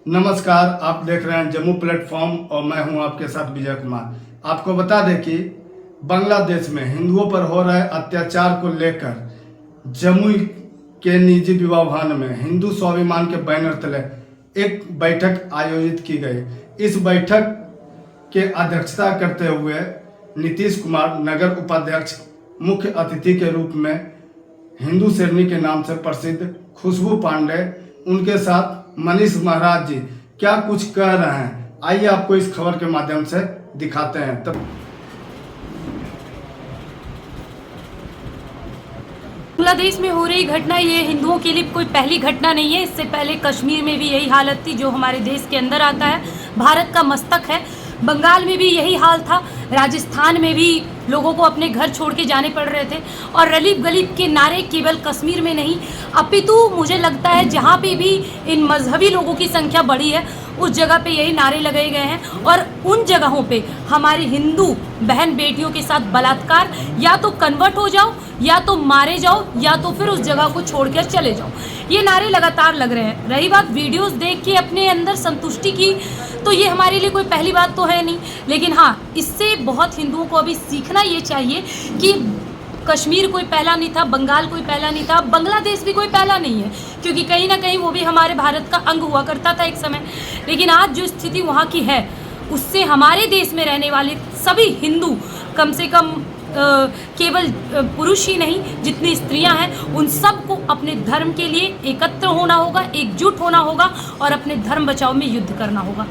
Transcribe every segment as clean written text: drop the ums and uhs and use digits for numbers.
नमस्कार, आप देख रहे हैं जम्मू प्लेटफॉर्म और मैं हूं आपके साथ विजय कुमार। आपको बता दें कि बांग्लादेश में हिंदुओं पर हो रहे अत्याचार को लेकर जम्मू के निजी विवाह भवन में हिंदू स्वाभिमान के बैनर तले एक बैठक आयोजित की गई। इस बैठक के अध्यक्षता करते हुए नीतीश कुमार नगर उपाध्यक्ष मुख्य अतिथि के रूप में हिंदू शेरनी के नाम से प्रसिद्ध खुशबू पांडे, उनके साथ मनीष महाराज जी क्या कुछ कह रहे हैं, आइए आपको इस खबर के माध्यम से दिखाते हैं। तब बांग्लादेश में हो रही घटना ये हिंदुओं के लिए कोई पहली घटना नहीं है। इससे पहले कश्मीर में भी यही हालत थी, जो हमारे देश के अंदर आता है, भारत का मस्तक है। बंगाल में भी यही हाल था, राजस्थान में भी लोगों को अपने घर छोड़ के जाने पड़ रहे थे। और रलीब गलीब के नारे केवल कश्मीर में नहीं, अपितु मुझे लगता है जहाँ पे भी इन मजहबी लोगों की संख्या बढ़ी है उस जगह पे यही नारे लगाए गए हैं। और उन जगहों पे हमारी हिंदू बहन बेटियों के साथ बलात्कार, या तो कन्वर्ट हो जाओ, या तो मारे जाओ, या तो फिर उस जगह को छोड़कर चले जाओ, ये नारे लगातार लग रहे हैं। रही बात वीडियोस देख के अपने अंदर संतुष्टि की, तो ये हमारे लिए कोई पहली बात तो है नहीं, लेकिन हाँ, इससे बहुत हिंदुओं को अभी सीखना ये चाहिए कि कश्मीर कोई पहला नहीं था, बंगाल कोई पहला नहीं था, बांग्लादेश भी कोई पहला नहीं है, क्योंकि कहीं ना कहीं वो भी हमारे भारत का अंग हुआ करता था एक समय। लेकिन आज जो स्थिति वहाँ की है, उससे हमारे देश में रहने वाले सभी हिंदू, कम से कम केवल पुरुष ही नहीं, जितनी स्त्रियां हैं, उन सबको अपने धर्म के लिए एकत्र होना होगा, एकजुट होना होगा और अपने धर्म बचाओ में युद्ध करना होगा।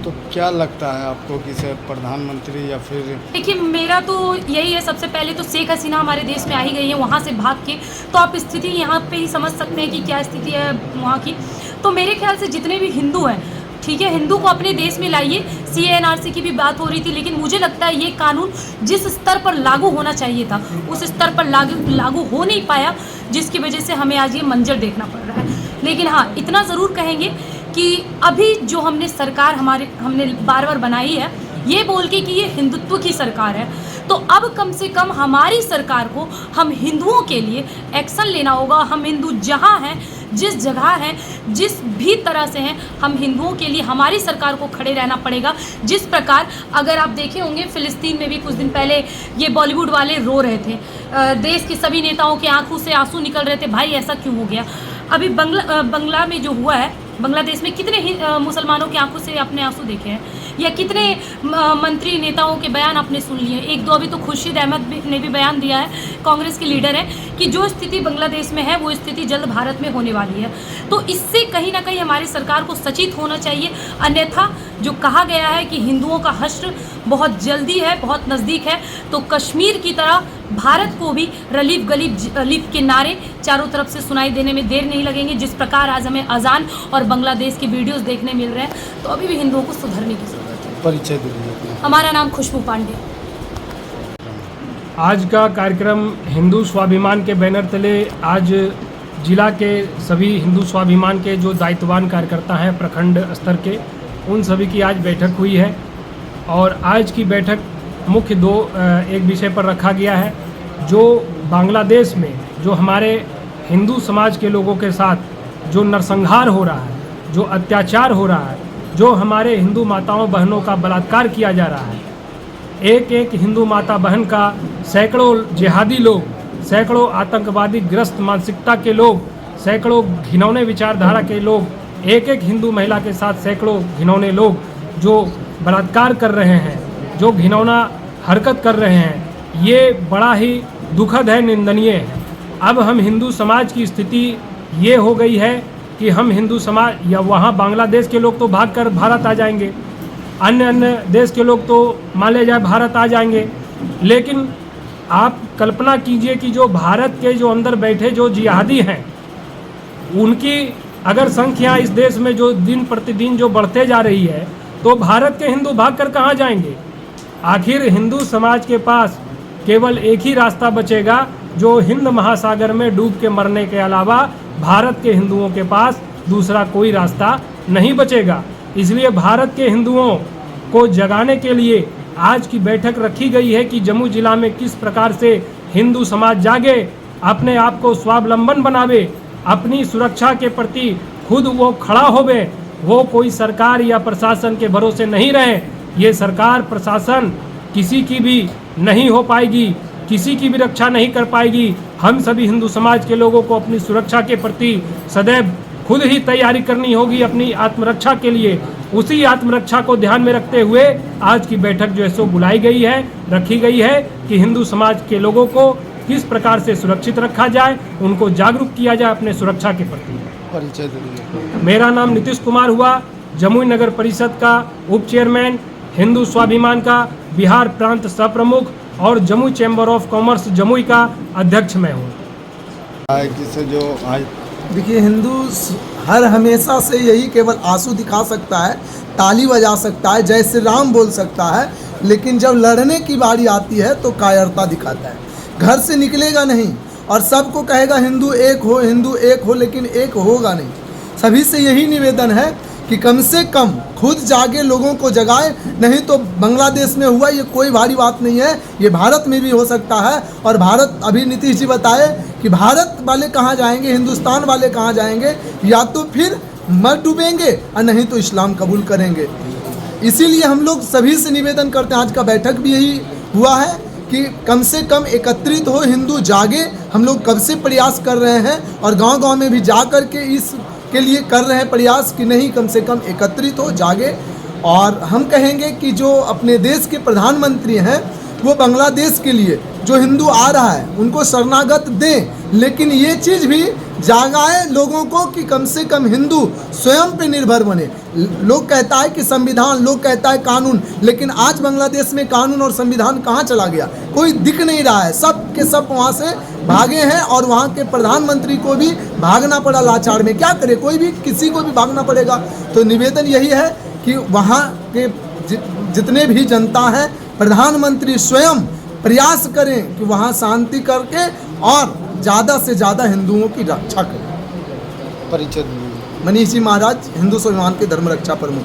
तो क्या लगता है आपको कि से प्रधानमंत्री या फिर देखिए, मेरा तो यही है, सबसे पहले तो शेख हसीना हमारे देश में आ ही गई है वहाँ से भाग के, तो आप स्थिति यहाँ पे ही समझ सकते हैं कि क्या स्थिति है वहाँ की। तो मेरे ख्याल से जितने भी हिंदू हैं, ठीक है, हिंदू को अपने देश में लाइए। CANRC की भी बात हो रही थी, लेकिन मुझे लगता है ये कानून जिस स्तर पर लागू होना चाहिए था उस स्तर पर लागू हो नहीं पाया, जिसकी वजह से हमें आज ये मंजर देखना पड़ रहा है। लेकिन हाँ, इतना ज़रूर कहेंगे कि अभी जो हमने सरकार हमने बार बार बनाई है, ये बोल के कि ये हिंदुत्व की सरकार है, तो अब कम से कम हमारी सरकार को हम हिंदुओं के लिए एक्शन लेना होगा। हम हिंदू जहाँ हैं, जिस जगह हैं, जिस भी तरह से हैं, हम हिंदुओं के लिए हमारी सरकार को खड़े रहना पड़ेगा। जिस प्रकार अगर आप देखे होंगे, फ़िलिस्तीन में भी कुछ दिन पहले ये बॉलीवुड वाले रो रहे थे, देश के सभी नेताओं के आंखों से आंसू निकल रहे थे, भाई ऐसा क्यों हो गया। अभी बंगला में जो हुआ है, बांग्लादेश में कितने मुसलमानों की आंखों से अपने आंसू देखे हैं, या कितने मंत्री नेताओं के बयान आपने सुन लिए। एक दो अभी तो खुर्शीद अहमद ने भी बयान दिया है, कांग्रेस के लीडर हैं, कि जो स्थिति बांग्लादेश में है वो स्थिति जल्द भारत में होने वाली है। तो इससे कहीं ना कहीं हमारी सरकार को सचेत होना चाहिए। अन्यथा जो कहा गया है कि हिंदुओं का हश्र बहुत जल्दी है, बहुत नज़दीक है, तो कश्मीर की तरह भारत को भी रलीफ गलीफ के नारे चारों तरफ से सुनाई देने में देर नहीं लगेंगे। जिस प्रकार आज हमें अजान और बांग्लादेश की वीडियोस देखने मिल रहे हैं, तो अभी भी हिंदुओं को सुधरने की जरूरत है। परिचय दीजिए। हमारा नाम खुशबू पांडे। आज का कार्यक्रम हिंदू स्वाभिमान के बैनर तले आज जिला के सभी हिंदू स्वाभिमान के जो दायित्ववान कार्यकर्ता हैं प्रखंड स्तर के, उन सभी की आज बैठक हुई है। और आज की बैठक मुख्य एक विषय पर रखा गया है, जो बांग्लादेश में जो हमारे हिंदू समाज के लोगों के साथ जो नरसंहार हो रहा है, जो अत्याचार हो रहा है, जो हमारे हिंदू माताओं बहनों का बलात्कार किया जा रहा है। एक एक हिंदू माता बहन का सैकड़ों जिहादी लोग, सैकड़ों आतंकवादी ग्रस्त मानसिकता के लोग, सैकड़ों घिनौने विचारधारा के लोग, एक एक हिंदू महिला के साथ सैकड़ों घिनौने लोग जो बलात्कार कर रहे हैं, जो घिनौना हरकत कर रहे हैं, ये बड़ा ही दुखद है, निंदनीय है। अब हम हिंदू समाज की स्थिति ये हो गई है कि हम हिंदू समाज, या वहाँ बांग्लादेश के लोग तो भागकर भारत आ जाएंगे, अन्य देश के लोग तो मान लिया जाए भारत आ जाएंगे, लेकिन आप कल्पना कीजिए कि जो भारत के जो अंदर बैठे जो जिहादी हैं, उनकी अगर संख्या इस देश में जो दिन प्रतिदिन जो बढ़ते जा रही है, तो भारत के हिंदू भागकर कहाँ जाएंगे। आखिर हिंदू समाज के पास केवल एक ही रास्ता बचेगा, जो हिंद महासागर में डूब के मरने के अलावा भारत के हिंदुओं के पास दूसरा कोई रास्ता नहीं बचेगा। इसलिए भारत के हिंदुओं को जगाने के लिए आज की बैठक रखी गई है कि जम्मू जिला में किस प्रकार से हिंदू समाज जागे, अपने आप को स्वावलंबन बनावे, अपनी सुरक्षा के प्रति खुद वो खड़ा होवे, वो कोई सरकार या प्रशासन के भरोसे नहीं रहें। ये सरकार प्रशासन किसी की भी नहीं हो पाएगी, किसी की भी रक्षा नहीं कर पाएगी। हम सभी हिंदू समाज के लोगों को अपनी सुरक्षा के प्रति सदैव खुद ही तैयारी करनी होगी अपनी आत्मरक्षा के लिए। उसी आत्मरक्षा को ध्यान में रखते हुए आज की बैठक जो है सो बुलाई गई है, रखी गई है कि हिंदू समाज के लोगों को किस प्रकार से सुरक्षित रखा जाए, उनको जागरूक किया जाए अपने सुरक्षा के प्रति। परिचय दीजिए। मेरा नाम नीतीश कुमार हुआ, जमुई नगर परिषद का उप चेयरमैन, हिंदू स्वाभिमान का बिहार प्रांत सह प्रमुख और Jamui chamber of commerce Jamui का अध्यक्ष मैं हूँ। जिसे जो आज देखिए, हिंदू हर हमेशा से यही केवल आंसू दिखा सकता है, ताली बजा सकता है, जय श्री राम बोल सकता है, लेकिन जब लड़ने की बारी आती है तो कायरता दिखाता है। घर से निकलेगा नहीं और सबको कहेगा हिंदू एक हो, हिंदू एक हो, लेकिन एक होगा नहीं। सभी से यही निवेदन है कि कम से कम खुद जागे, लोगों को जगाए। नहीं तो बांग्लादेश में हुआ ये कोई भारी बात नहीं है, ये भारत में भी हो सकता है। और भारत, अभी नीतीश जी बताए कि भारत वाले कहाँ जाएंगे, हिंदुस्तान वाले कहाँ जाएंगे, या तो फिर मर डूबेंगे और नहीं तो इस्लाम कबूल करेंगे। इसीलिए हम लोग सभी से निवेदन करते हैं, आज का बैठक भी यही हुआ है कि कम से कम एकत्रित हो, हिंदू जागे। हम लोग कब से प्रयास कर रहे हैं और गांव-गांव में भी जा कर के इस के लिए कर रहे हैं प्रयास कि नहीं, कम से कम एकत्रित हो, जागे। और हम कहेंगे कि जो अपने देश के प्रधानमंत्री हैं वो बांग्लादेश के लिए जो हिंदू आ रहा है उनको शरणागत दें, लेकिन ये चीज़ भी जागाए लोगों को कि कम से कम हिंदू स्वयं पे निर्भर बने। लोग कहता है कि संविधान, लोग कहता है कानून, लेकिन आज बांग्लादेश में कानून और संविधान कहाँ चला गया, कोई दिख नहीं रहा है। सब के सब वहाँ से भागे हैं और वहाँ के प्रधानमंत्री को भी भागना पड़ा लाचार में। क्या करे, कोई भी किसी को भी भागना पड़ेगा। तो निवेदन यही है कि वहाँ के जितने भी जनता हैं, प्रधानमंत्री स्वयं प्रयास करें कि वहाँ शांति करके और ज़्यादा से ज़्यादा हिंदुओं की रक्षा करें। परिचय मनीष जी महाराज, हिंदू स्वाभिमान के धर्म रक्षा प्रमुख।